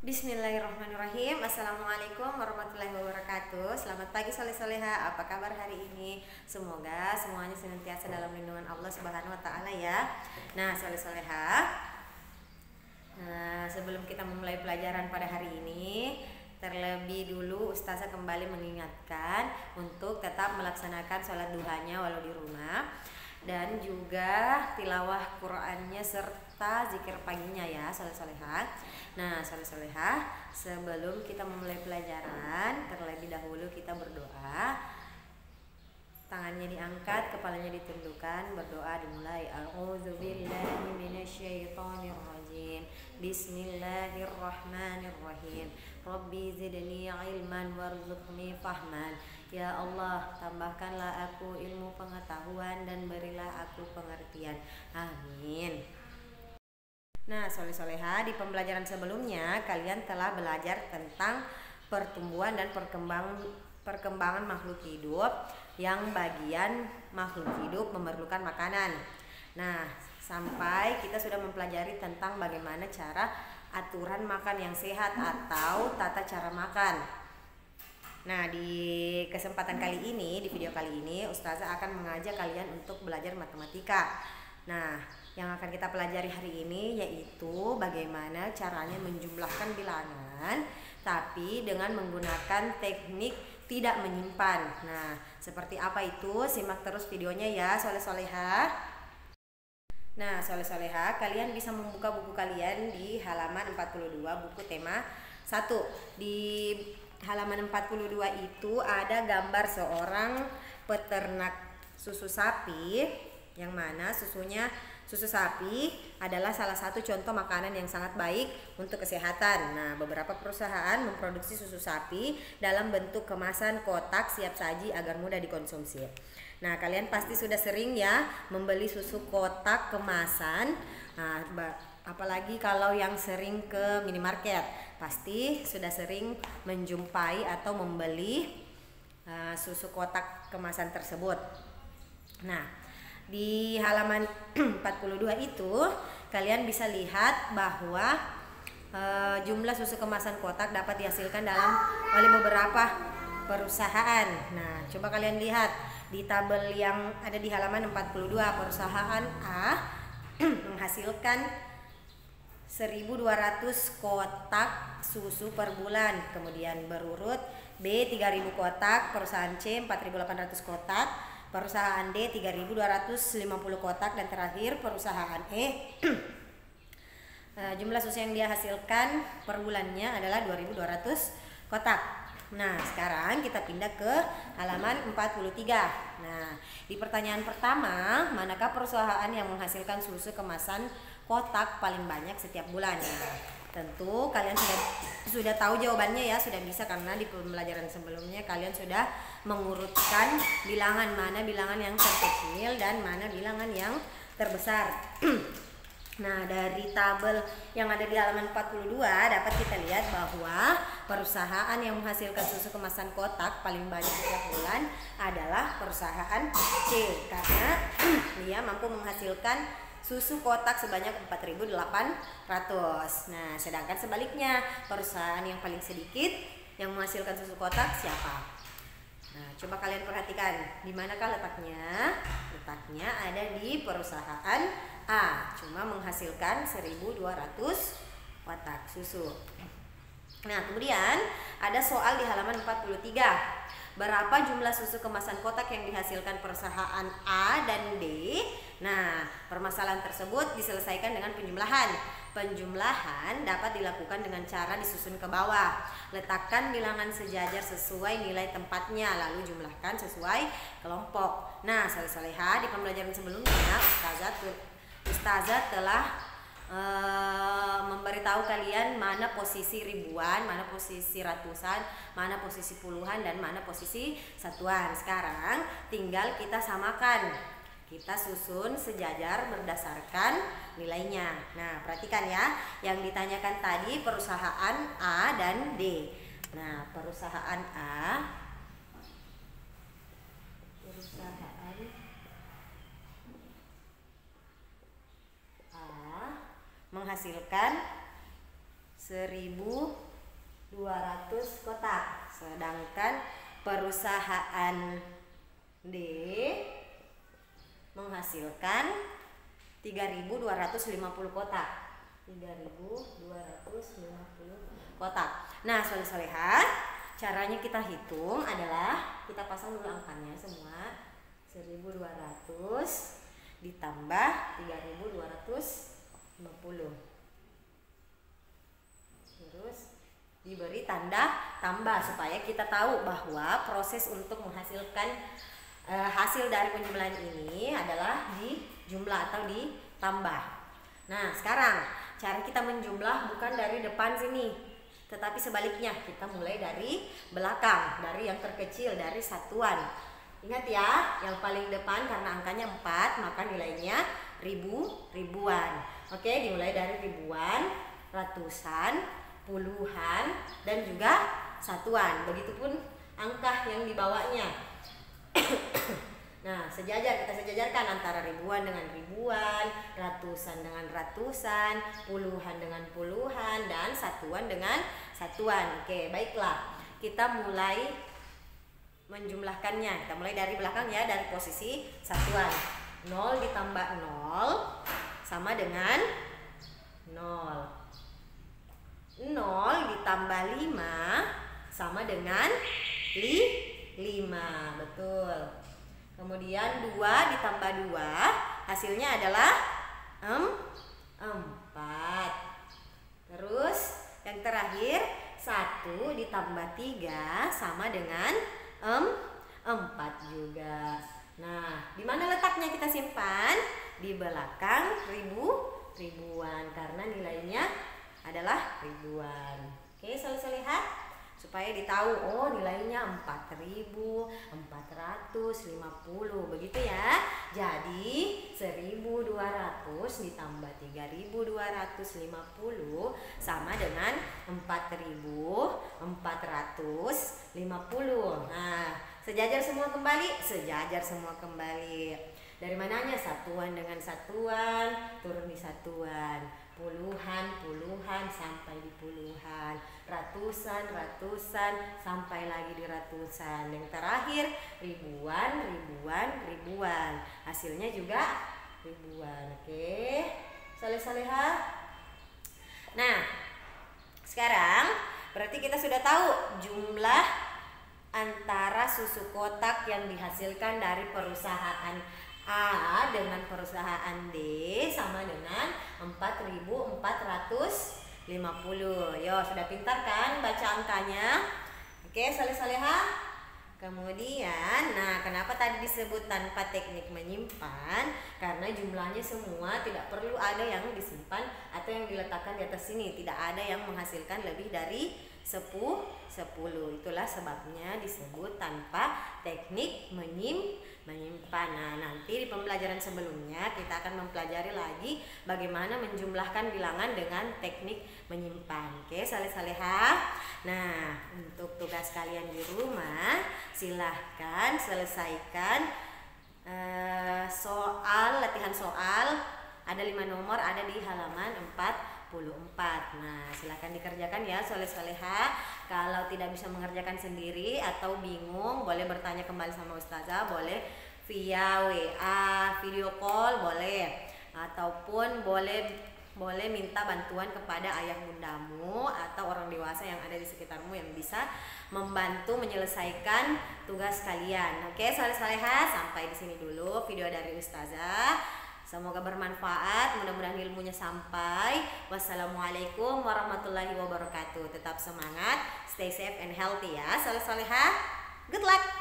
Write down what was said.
Bismillahirrahmanirrahim. Assalamualaikum warahmatullahi wabarakatuh. Selamat pagi soleh-soleha. Apa kabar hari ini? Semoga semuanya senantiasa dalam lindungan Allah Subhanahu wa taala ya. Nah, soleh-soleha, sebelum kita memulai pelajaran pada hari ini, terlebih dulu Ustazah kembali mengingatkan untuk tetap melaksanakan sholat duhanya walau di rumah, dan juga tilawah Qur'annya serta zikir paginya ya soleh-soleha. Nah soleh-soleha, sebelum kita memulai pelajaran, terlebih dahulu kita berdoa. Tangannya diangkat, kepalanya ditundukkan, berdoa dimulai. A'udzubillahi minasyaitonirrajim. Bismillahirrahmanirrahim. Rabbi zidni ilman warzuqni fahman. Ya Allah, tambahkanlah aku ilmu pengetahuan dan berilah aku pengertian. Amin. Nah, soleh-soleha, di pembelajaran sebelumnya kalian telah belajar tentang pertumbuhan dan perkembangan makhluk hidup, yang bagian makhluk hidup memerlukan makanan. Nah, sampai kita sudah mempelajari tentang bagaimana cara aturan makan yang sehat atau tata cara makan. Nah, di kesempatan kali ini, di video kali ini, Ustazah akan mengajak kalian untuk belajar matematika. Nah, yang akan kita pelajari hari ini yaitu bagaimana caranya menjumlahkan bilangan tapi dengan menggunakan teknik tidak menyimpan. Nah, seperti apa itu? Simak terus videonya ya, soleh-soleha. Nah, soleh-soleha, kalian bisa membuka buku kalian di halaman 42, buku tema 1. Di halaman 42 itu ada gambar seorang peternak susu sapi, yang mana susu sapi adalah salah satu contoh makanan yang sangat baik untuk kesehatan. Nah, beberapa perusahaan memproduksi susu sapi dalam bentuk kemasan kotak siap saji agar mudah dikonsumsi. Nah, kalian pasti sudah sering ya membeli susu kotak kemasan. Nah, apalagi kalau yang sering ke minimarket, pasti sudah sering menjumpai atau membeli susu kotak kemasan tersebut. Nah, di halaman 42 itu kalian bisa lihat bahwa jumlah susu kemasan kotak dapat dihasilkan oleh beberapa perusahaan. Nah, coba kalian lihat di tabel yang ada di halaman 42. Perusahaan A menghasilkan 1.200 kotak susu per bulan. Kemudian berurut B 3.000 kotak, perusahaan C 4.800 kotak, perusahaan D 3.250 kotak, dan terakhir perusahaan E jumlah susu yang dia hasilkan per bulannya adalah 2.200 kotak. Nah, sekarang kita pindah ke halaman 43. Nah, di pertanyaan pertama, manakah perusahaan yang menghasilkan susu kemasan kotak paling banyak setiap bulan? Nah, tentu kalian sudah tahu jawabannya ya, sudah bisa, karena di pembelajaran sebelumnya kalian sudah mengurutkan bilangan, mana bilangan yang terkecil dan mana bilangan yang terbesar. Nah, dari tabel yang ada di halaman 42 dapat kita lihat bahwa perusahaan yang menghasilkan susu kemasan kotak paling banyak setiap bulan adalah perusahaan C, karena dia mampu menghasilkan susu kotak sebanyak 4.800. Nah, sedangkan sebaliknya, perusahaan yang paling sedikit yang menghasilkan susu kotak siapa? Nah, coba kalian perhatikan, di manakah letaknya? Letaknya ada di perusahaan A, cuma menghasilkan 1.200 kotak susu. Nah, kemudian ada soal di halaman 43. Berapa jumlah susu kemasan kotak yang dihasilkan perusahaan A dan D? Nah, permasalahan tersebut diselesaikan dengan penjumlahan. Penjumlahan dapat dilakukan dengan cara disusun ke bawah. Letakkan bilangan sejajar sesuai nilai tempatnya, lalu jumlahkan sesuai kelompok. Nah, soleh-soleha, di pembelajaran sebelumnya Ustazah telah memberitahu kalian mana posisi ribuan, mana posisi ratusan, mana posisi puluhan, dan mana posisi satuan. Sekarang tinggal kita samakan, kita susun sejajar berdasarkan nilainya. Nah, perhatikan ya, yang ditanyakan tadi perusahaan A dan D. Nah, perusahaan A menghasilkan 1.200 kotak. Sedangkan perusahaan D menghasilkan 3.250 kotak. 3.250 kotak. Nah, soleh-solehah, caranya kita hitung adalah kita pasang dulu angkanya semua. 1.200 ditambah 3.250. Terus diberi tanda tambah supaya kita tahu bahwa proses untuk menghasilkan hasil dari penjumlahan ini adalah dijumlah atau ditambah. Nah, sekarang cara kita menjumlah bukan dari depan sini, tetapi sebaliknya, kita mulai dari belakang, dari yang terkecil, dari satuan. Ingat ya, yang paling depan karena angkanya 4, maka nilainya ribuan. Oke, dimulai dari ribuan, ratusan, puluhan, dan juga satuan. Begitupun angka yang dibawanya. Nah, kita sejajarkan antara ribuan dengan ribuan, ratusan dengan ratusan, puluhan dengan puluhan, dan satuan dengan satuan. Oke, baiklah. Kita mulai menjumlahkannya. Kita mulai dari belakang ya, dari posisi satuan. 0 ditambah 0 sama dengan 0. 0 ditambah 5 sama dengan 5. Betul. Kemudian 2 ditambah 2 hasilnya adalah 4. Terus yang terakhir 1 ditambah 3 sama dengan 4 juga. Nah, di mana letaknya kita simpan? Di belakang ribuan karena nilainya adalah ribuan. Oke, soleh-solehah, supaya ditahu oh nilainya 4.450 begitu ya. Jadi 1.200 ditambah 3.250 sama dengan 4.450. Nah, sejajar semua kembali? Sejajar semua kembali. Dari mananya? Satuan dengan satuan turun di satuan, puluhan sampai di puluhan, ratusan sampai lagi di ratusan, yang terakhir ribuan. Hasilnya juga ribuan. Oke, soleh-solehah. Nah, sekarang berarti kita sudah tahu jumlah antara susu kotak yang dihasilkan dari perusahaan A dengan perusahaan D sama dengan 4.450. Yo, sudah pintar kan baca angkanya? Oke, soleh-solehah. Kemudian, nah kenapa tadi disebut tanpa teknik menyimpan? Karena jumlahnya semua tidak perlu ada yang disimpan atau yang diletakkan di atas sini. Tidak ada yang menghasilkan lebih dari 10. Itulah sebabnya disebut tanpa teknik menyimpan. Nah, nanti di pembelajaran sebelumnya kita akan mempelajari lagi bagaimana menjumlahkan bilangan dengan teknik menyimpan. Oke, soleh-solehah. Nah, untuk tugas kalian di rumah, silahkan selesaikan latihan soal. Ada 5 nomor, ada di halaman 44. Nah, silahkan dikerjakan ya soleh-solehah. Kalau tidak bisa mengerjakan sendiri atau bingung, boleh bertanya kembali sama ustazah, boleh via WA, video call boleh, ataupun boleh minta bantuan kepada ayah bundamu atau orang dewasa yang ada di sekitarmu yang bisa membantu menyelesaikan tugas kalian. Oke, soleh-solehah, sampai di sini dulu video dari ustazah. Semoga bermanfaat, mudah-mudahan ilmunya sampai. Wassalamualaikum warahmatullahi wabarakatuh. Tetap semangat, stay safe and healthy ya soleh-solehah. Good luck.